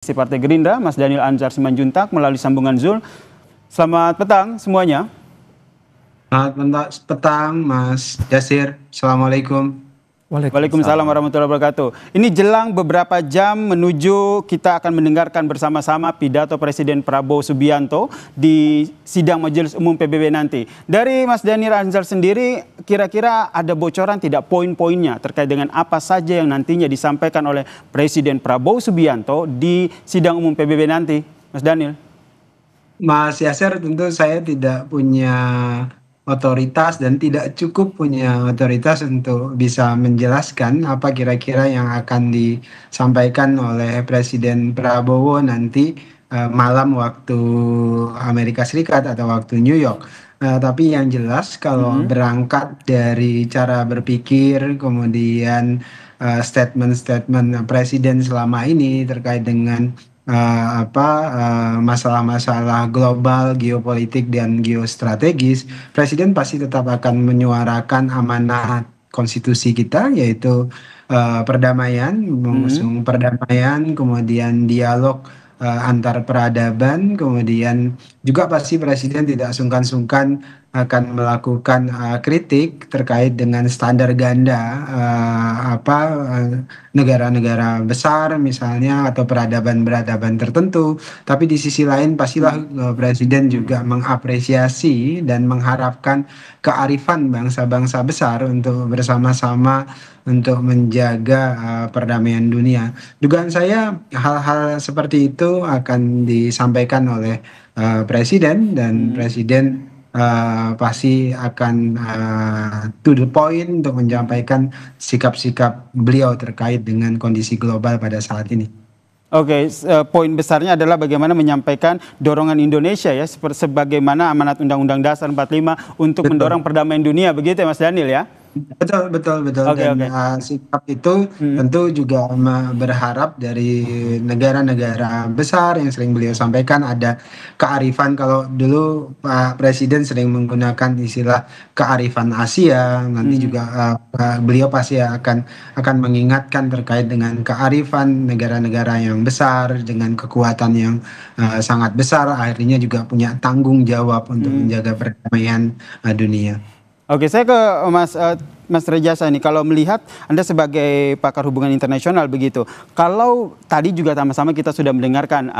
Partai Gerindra, Mas Daniel Anzar Simanjuntak melalui sambungan Zoom. Selamat petang semuanya. Selamat petang, Mas Yasir. Assalamualaikum. Waalaikumsalam warahmatullahi wabarakatuh. Ini jelang beberapa jam menuju kita akan mendengarkan bersama-sama pidato Presiden Prabowo Subianto di sidang Majelis Umum PBB nanti. Dari Mas Daniel Anzar sendiri, kira-kira ada bocoran tidak poin-poinnya terkait dengan apa saja yang nantinya disampaikan oleh Presiden Prabowo Subianto di sidang umum PBB nanti, Mas Daniel? Mas Yasir, tentu saya tidak punya otoritas dan tidak cukup punya otoritas untuk bisa menjelaskan apa kira-kira yang akan disampaikan oleh Presiden Prabowo nanti malam waktu Amerika Serikat atau waktu New York. Tapi yang jelas kalau berangkat dari cara berpikir, kemudian statement-statement Presiden selama ini terkait dengan masalah-masalah global, geopolitik dan geostrategis, Presiden pasti tetap akan menyuarakan amanah konstitusi kita, yaitu perdamaian, mengusung perdamaian, kemudian dialog antar peradaban, kemudian juga pasti Presiden tidak sungkan-sungkan akan melakukan kritik terkait dengan standar ganda negara-negara besar misalnya atau peradaban-peradaban tertentu. Tapi di sisi lain pastilah Presiden juga mengapresiasi dan mengharapkan kearifan bangsa-bangsa besar untuk bersama-sama untuk menjaga perdamaian dunia. Dugaan saya hal-hal seperti itu akan disampaikan oleh Presiden dan Presiden pasti akan to the point untuk menyampaikan sikap-sikap beliau terkait dengan kondisi global pada saat ini. Oke, poin besarnya adalah bagaimana menyampaikan dorongan Indonesia ya, sebagaimana amanat Undang-Undang Dasar 45 untuk mendorong perdamaian dunia, begitu ya Mas Daniel ya? Betul. Dan sikap itu tentu juga berharap dari negara-negara besar yang sering beliau sampaikan ada kearifan. Kalau dulu Pak Presiden sering menggunakan istilah kearifan Asia, nanti juga beliau pasti akan mengingatkan terkait dengan kearifan negara-negara yang besar dengan kekuatan yang sangat besar, akhirnya juga punya tanggung jawab untuk menjaga perdamaian dunia. Oke, saya ke Mas Rejasa ini. Kalau melihat Anda sebagai pakar hubungan internasional begitu, kalau tadi juga sama-sama kita sudah mendengarkan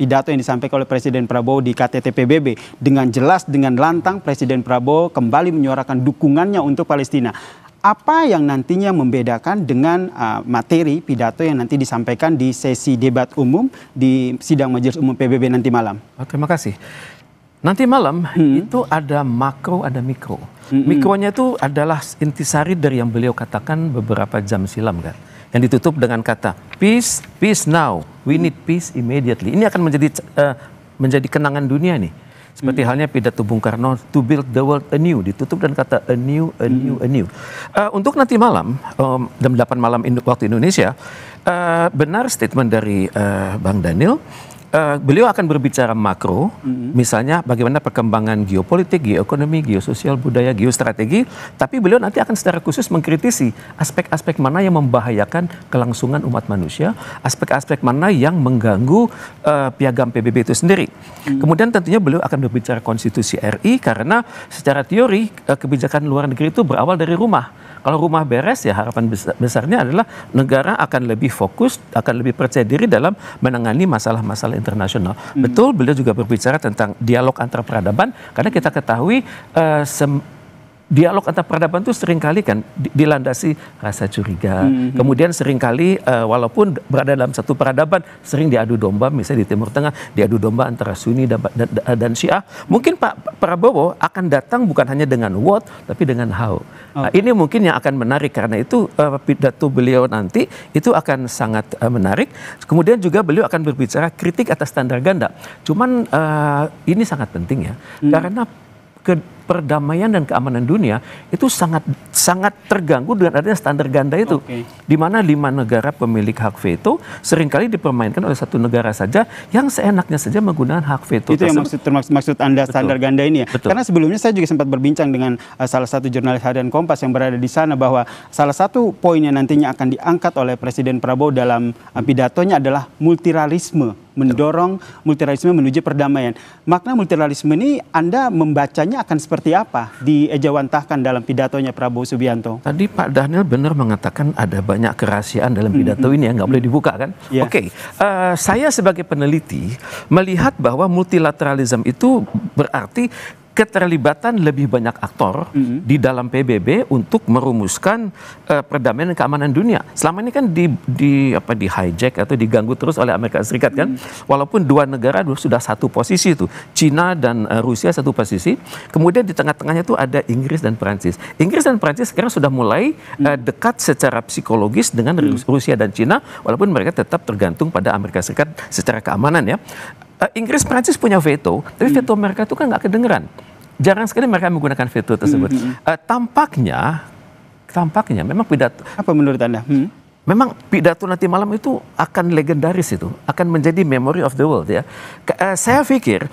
pidato yang disampaikan oleh Presiden Prabowo di KTT PBB, dengan jelas, dengan lantang Presiden Prabowo kembali menyuarakan dukungannya untuk Palestina. Apa yang nantinya membedakan dengan materi pidato yang nanti disampaikan di sesi debat umum di sidang Majelis Umum PBB nanti malam? Terima kasih. Nanti malam itu ada makro, ada mikro. Mikronya itu adalah intisari dari yang beliau katakan beberapa jam silam kan. Yang ditutup dengan kata peace, peace now, we need peace immediately. Ini akan menjadi kenangan dunia nih. Seperti halnya pidato Bung Karno, to build the world anew, ditutup dengan kata anew. Untuk nanti malam, jam 8 malam waktu Indonesia, benar statement dari Bang Daniel. Beliau akan berbicara makro, misalnya bagaimana perkembangan geopolitik, geoekonomi, geososial, budaya, geostrategi, tapi beliau nanti akan secara khusus mengkritisi aspek-aspek mana yang membahayakan kelangsungan umat manusia, aspek-aspek mana yang mengganggu piagam PBB itu sendiri. Kemudian tentunya beliau akan berbicara konstitusi RI karena secara teori kebijakan luar negeri itu berawal dari rumah. Kalau rumah beres ya harapan besarnya adalah negara akan lebih fokus, akan lebih percaya diri dalam menangani masalah-masalah internasional. Betul, beliau juga berbicara tentang dialog antar peradaban karena kita ketahui dialog antar peradaban itu seringkali kan dilandasi rasa curiga. Kemudian seringkali walaupun berada dalam satu peradaban sering diadu domba, misalnya di Timur Tengah diadu domba antara Sunni dan Syiah. Mungkin Pak Prabowo akan datang bukan hanya dengan what tapi dengan how. Ini mungkin yang akan menarik karena itu pidato beliau nanti itu akan sangat menarik. Kemudian juga beliau akan berbicara kritik atas standar ganda. Cuman ini sangat penting ya karena perdamaian dan keamanan dunia itu sangat terganggu dengan adanya standar ganda itu. Di mana 5 negara pemilik hak veto seringkali dipermainkan oleh satu negara saja yang seenaknya saja menggunakan hak veto. Itu yang maksud Anda standar ganda ini ya. Betul. Karena sebelumnya saya juga sempat berbincang dengan salah satu jurnalis harian Kompas yang berada di sana bahwa salah satu poin yang nantinya akan diangkat oleh Presiden Prabowo dalam pidatonya adalah multilateralisme, mendorong multilateralisme menuju perdamaian. Makna multilateralisme ini Anda membacanya akan seperti apa diejawantahkan dalam pidatonya Prabowo Subianto? Tadi Pak Daniel benar mengatakan ada banyak kerahasiaan dalam pidato ini yang nggak boleh dibuka kan? Yeah. Oke, saya sebagai peneliti melihat bahwa multilateralism itu berarti keterlibatan lebih banyak aktor di dalam PBB untuk merumuskan perdamaian dan keamanan dunia. Selama ini kan di hijack atau diganggu terus oleh Amerika Serikat kan. Walaupun 2 negara sudah satu posisi itu, Cina dan Rusia satu posisi. Kemudian di tengah-tengahnya itu ada Inggris dan Prancis. Inggris dan Prancis sekarang sudah mulai dekat secara psikologis dengan Rusia dan Cina, walaupun mereka tetap tergantung pada Amerika Serikat secara keamanan ya. Inggris Prancis punya veto, tapi veto mereka itu kan nggak kedengeran. Jarang sekali mereka menggunakan veto tersebut. Tampaknya memang pidato. Apa menurut Anda? Memang pidato nanti malam itu akan legendaris itu, akan menjadi memory of the world ya. Saya pikir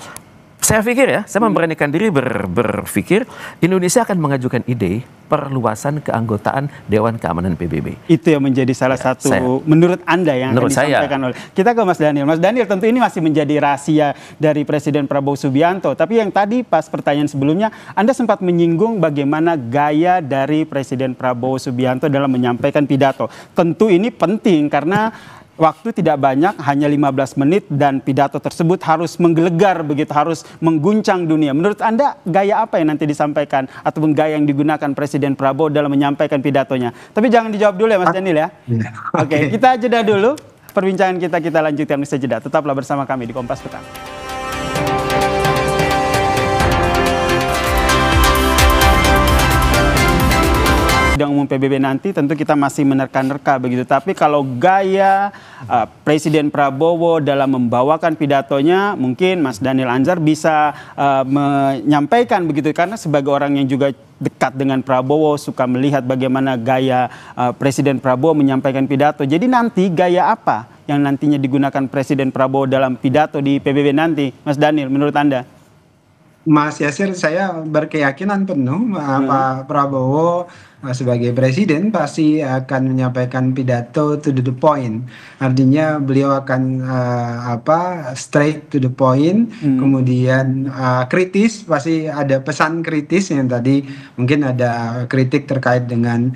ya, saya memberanikan diri berpikir Indonesia akan mengajukan ide perluasan keanggotaan Dewan Keamanan PBB. Itu yang menjadi salah satu menurut Anda yang akan disampaikan oleh. Kita ke Mas Daniel. Mas Daniel, tentu ini masih menjadi rahasia dari Presiden Prabowo Subianto. Tapi yang tadi pas pertanyaan sebelumnya Anda sempat menyinggung bagaimana gaya dari Presiden Prabowo Subianto dalam menyampaikan pidato. Tentu ini penting karena waktu tidak banyak, hanya 15 menit dan pidato tersebut harus menggelegar begitu, harus mengguncang dunia. Menurut Anda gaya apa yang nanti disampaikan ataupun gaya yang digunakan Presiden Prabowo dalam menyampaikan pidatonya? Tapi jangan dijawab dulu ya Mas Daniel ya. Oke, kita jeda dulu. Perbincangan kita lanjutkan usai jeda. Tetaplah bersama kami di Kompas Petang. Sidang umum PBB nanti tentu kita masih menerka-nerka begitu. Tapi kalau gaya Presiden Prabowo dalam membawakan pidatonya, mungkin Mas Daniel Anzar bisa menyampaikan begitu. Karena sebagai orang yang juga dekat dengan Prabowo, suka melihat bagaimana gaya Presiden Prabowo menyampaikan pidato. Jadi nanti gaya apa yang nantinya digunakan Presiden Prabowo dalam pidato di PBB nanti? Mas Daniel, menurut Anda? Mas Yasir, saya berkeyakinan penuh Pak Prabowo sebagai presiden pasti akan menyampaikan pidato to the point. Artinya beliau akan straight to the point, kemudian kritis, pasti ada pesan kritis yang tadi mungkin ada kritik terkait dengan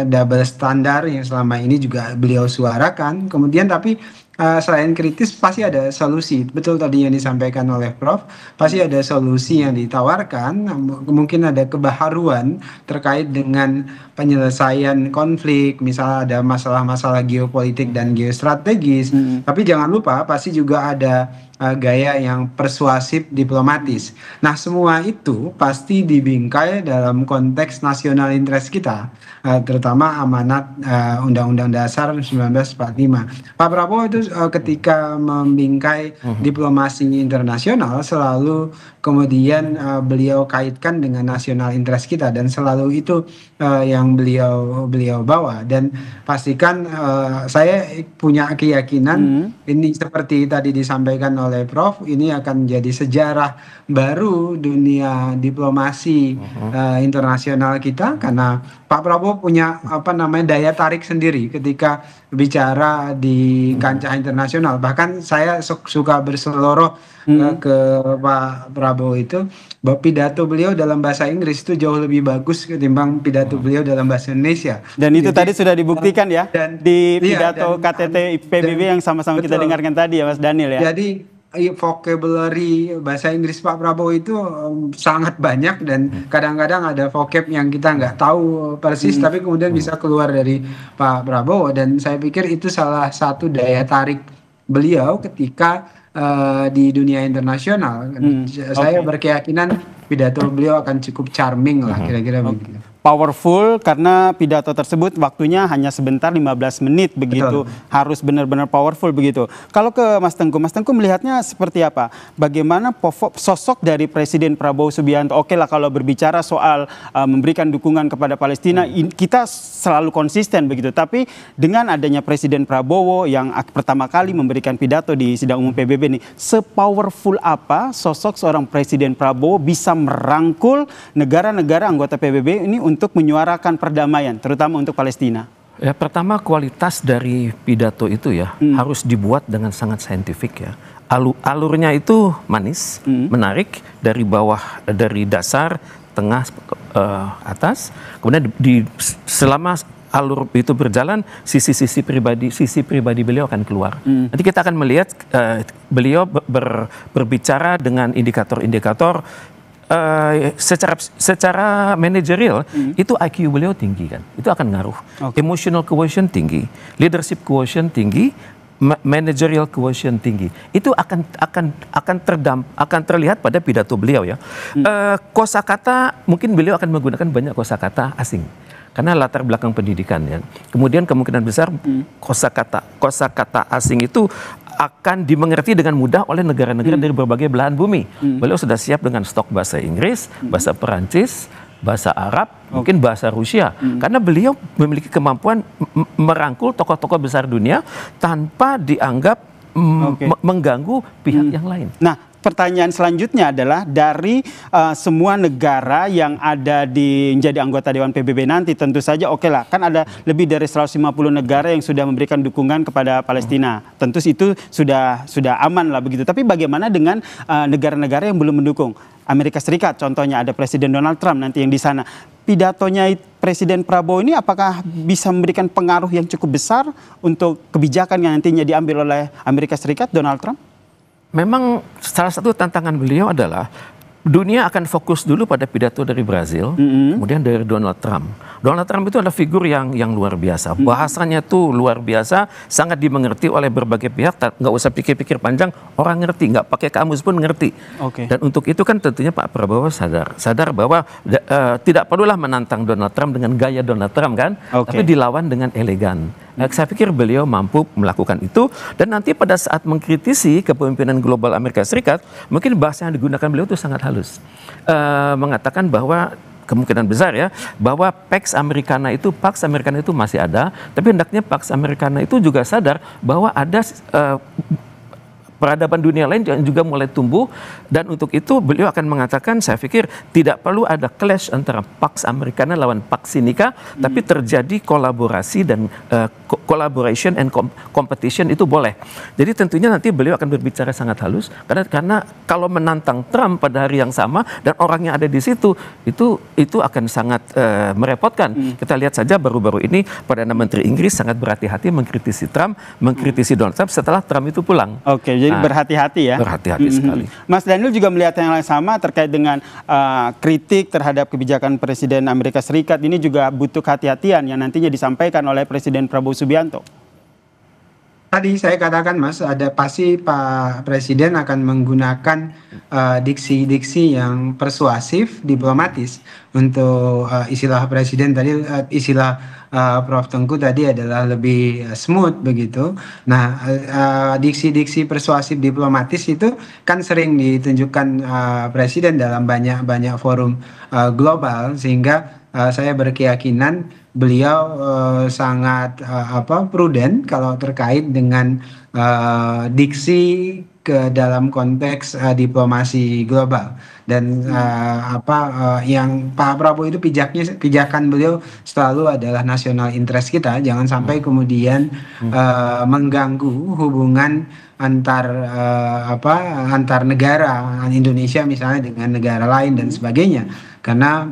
double standar yang selama ini juga beliau suarakan. Kemudian tapi selain kritis pasti ada solusi. Betul tadi yang disampaikan oleh Prof. Pasti ada solusi yang ditawarkan. Mungkin ada kebaharuan terkait dengan penyelesaian konflik. Misalnya ada masalah-masalah geopolitik dan geostrategis. Tapi jangan lupa pasti juga ada gaya yang persuasif diplomatis. Nah, semua itu pasti dibingkai dalam konteks nasional interest kita, terutama amanat Undang-Undang Dasar 1945. Pak Prabowo itu ketika membingkai diplomasi internasional selalu kemudian beliau kaitkan dengan nasional interest kita, dan selalu itu yang beliau bawa. Dan pastikan saya punya keyakinan ini seperti tadi disampaikan oleh Prof, ini akan menjadi sejarah baru dunia diplomasi internasional kita, karena Pak Prabowo punya daya tarik sendiri ketika bicara di kancah internasional. Bahkan saya suka berseloroh ke Pak Prabowo itu bahwa pidato beliau dalam bahasa Inggris itu jauh lebih bagus ketimbang pidato beliau dalam bahasa Indonesia. Dan itu tadi sudah dibuktikan ya di pidato KTT PBB yang sama-sama kita dengarkan tadi ya Mas Daniel ya. Jadi vocabulary bahasa Inggris Pak Prabowo itu sangat banyak, dan kadang-kadang ada vocab yang kita nggak tahu persis tapi kemudian bisa keluar dari Pak Prabowo, dan saya pikir itu salah satu daya tarik beliau ketika di dunia internasional. Saya berkeyakinan pidato beliau akan cukup charming lah, kira-kira begitu. powerful karena pidato tersebut waktunya hanya sebentar 15 menit begitu. Betul. Harus benar-benar powerful begitu. Kalau ke Mas Tengku melihatnya seperti apa? Bagaimana sosok dari Presiden Prabowo Subianto? Oke lah kalau berbicara soal memberikan dukungan kepada Palestina, kita selalu konsisten begitu. Tapi dengan adanya Presiden Prabowo yang pertama kali memberikan pidato di sidang umum PBB ini, sepowerful apa sosok seorang Presiden Prabowo bisa merangkul negara-negara anggota PBB ini untuk menyuarakan perdamaian, terutama untuk Palestina? Ya, pertama kualitas dari pidato itu ya harus dibuat dengan sangat saintifik ya. Alurnya itu manis, menarik dari bawah, dari dasar, tengah, atas. Kemudian selama alur itu berjalan, sisi pribadi beliau akan keluar. Nanti kita akan melihat beliau berbicara dengan indikator-indikator. Secara manajerial itu IQ beliau tinggi kan, itu akan ngaruh. Emotional quotient tinggi, leadership quotient tinggi, managerial quotient tinggi. Itu akan terlihat pada pidato beliau ya. Kosakata mungkin beliau akan menggunakan banyak kosakata asing karena latar belakang pendidikan ya. Kemudian kemungkinan besar kosakata asing itu akan dimengerti dengan mudah oleh negara-negara dari berbagai belahan bumi. Beliau sudah siap dengan stok bahasa Inggris, bahasa Perancis, bahasa Arab, mungkin bahasa Rusia. Karena beliau memiliki kemampuan merangkul tokoh-tokoh besar dunia tanpa dianggap mengganggu pihak yang lain. Nah, pertanyaan selanjutnya adalah dari semua negara yang ada menjadi anggota Dewan PBB nanti, tentu saja oke lah, kan ada lebih dari 150 negara yang sudah memberikan dukungan kepada Palestina. Tentu itu sudah aman lah begitu. Tapi bagaimana dengan negara-negara yang belum mendukung? Amerika Serikat contohnya, ada Presiden Donald Trump nanti yang di sana. Pidatonya Presiden Prabowo ini apakah bisa memberikan pengaruh yang cukup besar untuk kebijakan yang nantinya diambil oleh Amerika Serikat, Donald Trump? Memang salah satu tantangan beliau adalah dunia akan fokus dulu pada pidato dari Brazil, kemudian dari Donald Trump. Donald Trump itu adalah figur yang luar biasa. Bahasanya tuh luar biasa, sangat dimengerti oleh berbagai pihak. Nggak usah pikir-pikir panjang, orang ngerti, nggak pakai kamus pun ngerti. Dan untuk itu kan tentunya Pak Prabowo sadar bahwa tidak perlulah menantang Donald Trump dengan gaya Donald Trump kan, tapi dilawan dengan elegan. Saya pikir beliau mampu melakukan itu, dan nanti pada saat mengkritisi kepemimpinan global Amerika Serikat, mungkin bahasa yang digunakan beliau itu sangat halus. Mengatakan bahwa kemungkinan besar ya, bahwa Pax Americana itu masih ada, tapi hendaknya Pax Americana itu juga sadar bahwa ada peradaban dunia lain yang juga mulai tumbuh, dan untuk itu beliau akan mengatakan, saya pikir tidak perlu ada clash antara Pax Americana lawan Pax Sinica, tapi terjadi kolaborasi dan collaboration and competition itu boleh. Jadi tentunya nanti beliau akan berbicara sangat halus, karena kalau menantang Trump pada hari yang sama dan orang yang ada di situ itu akan sangat merepotkan. Kita lihat saja baru-baru ini Perdana Menteri Inggris sangat berhati-hati mengkritisi Trump, mengkritisi Donald Trump setelah Trump itu pulang. Jadi berhati-hati ya. Berhati-hati sekali. Mas Daniel juga melihat yang sama terkait dengan kritik terhadap kebijakan Presiden Amerika Serikat. Ini juga butuh kehati-hatian yang nantinya disampaikan oleh Presiden Prabowo Subianto. Tadi saya katakan Mas, pasti Pak Presiden akan menggunakan diksi-diksi yang persuasif, diplomatis untuk istilah Presiden tadi, istilah Prof. Tengku tadi adalah lebih smooth begitu. Nah, diksi-diksi persuasif diplomatis itu kan sering ditunjukkan Presiden dalam banyak forum global, sehingga saya berkeyakinan beliau sangat prudent kalau terkait dengan diksi ke dalam konteks diplomasi global. Dan yang Pak Prabowo itu pijakan beliau selalu adalah national interest kita, jangan sampai kemudian mengganggu hubungan antar negara, Indonesia misalnya dengan negara lain dan sebagainya. Karena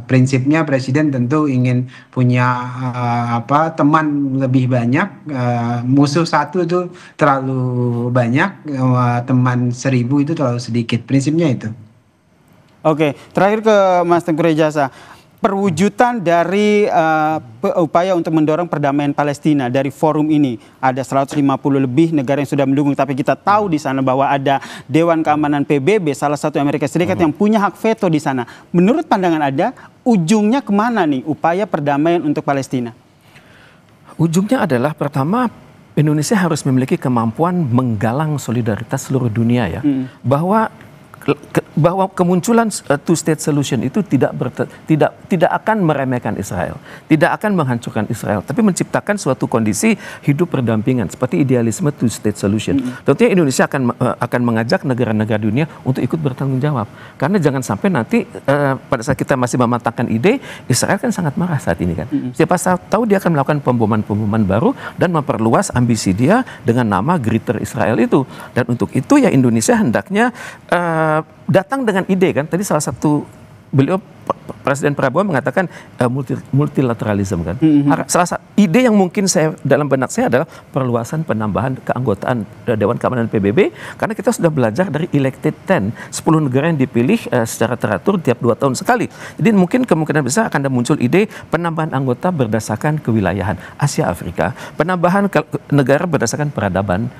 prinsipnya Presiden tentu ingin punya teman lebih banyak, musuh satu itu terlalu banyak, teman 1000 itu terlalu sedikit. Prinsipnya itu. Oke, terakhir ke Mas Tengku Rejasa. perwujudan dari upaya untuk mendorong perdamaian Palestina dari forum ini. Ada 150 lebih negara yang sudah mendukung, tapi kita tahu di sana bahwa ada Dewan Keamanan PBB, salah satu Amerika Serikat yang punya hak veto di sana. Menurut pandangan Anda, ujungnya kemana nih upaya perdamaian untuk Palestina? Ujungnya adalah pertama, Indonesia harus memiliki kemampuan menggalang solidaritas seluruh dunia ya, bahwa kemunculan two-state solution itu tidak akan meremehkan Israel, tidak akan menghancurkan Israel, tapi menciptakan suatu kondisi hidup berdampingan seperti idealisme two-state solution. Tentunya Indonesia akan mengajak negara-negara dunia untuk ikut bertanggung jawab, karena jangan sampai nanti pada saat kita masih mematangkan ide, Israel kan sangat marah saat ini kan. Siapa tahu dia akan melakukan pemboman baru dan memperluas ambisi dia dengan nama Greater Israel itu. Dan untuk itu ya Indonesia hendaknya datang dengan ide kan, tadi salah satu beliau Presiden Prabowo mengatakan multilateralisme kan. Salah satu ide yang mungkin dalam benak saya adalah perluasan penambahan keanggotaan Dewan Keamanan PBB, karena kita sudah belajar dari elected 10 negara yang dipilih secara teratur tiap 2 tahun sekali. Jadi mungkin kemungkinan besar akan muncul ide penambahan anggota berdasarkan kewilayahan Asia Afrika, penambahan negara berdasarkan peradaban,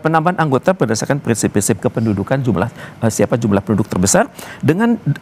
penambahan anggota berdasarkan prinsip-prinsip kependudukan, siapa jumlah penduduk terbesar,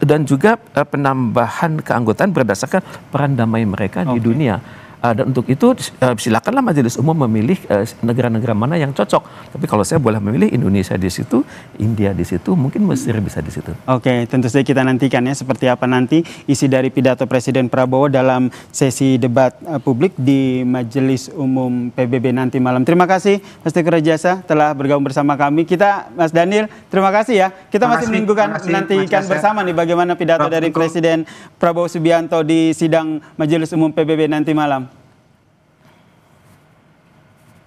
dan juga penambahan keanggotaan berdasarkan peran damai mereka di dunia. Dan untuk itu silakanlah Majelis Umum memilih negara-negara mana yang cocok. Tapi kalau saya boleh memilih, Indonesia di situ, India di situ, mungkin Mesir bisa di situ. Oke, tentu saja kita nantikan ya seperti apa nanti isi dari pidato Presiden Prabowo dalam sesi debat publik di Majelis Umum PBB nanti malam. Terima kasih Mas Teguh Rajasa telah bergabung bersama kami. Mas Daniel, terima kasih ya. Kita masih menantikan bersama nih bagaimana pidato dari Presiden Prabowo Subianto di sidang Majelis Umum PBB nanti malam.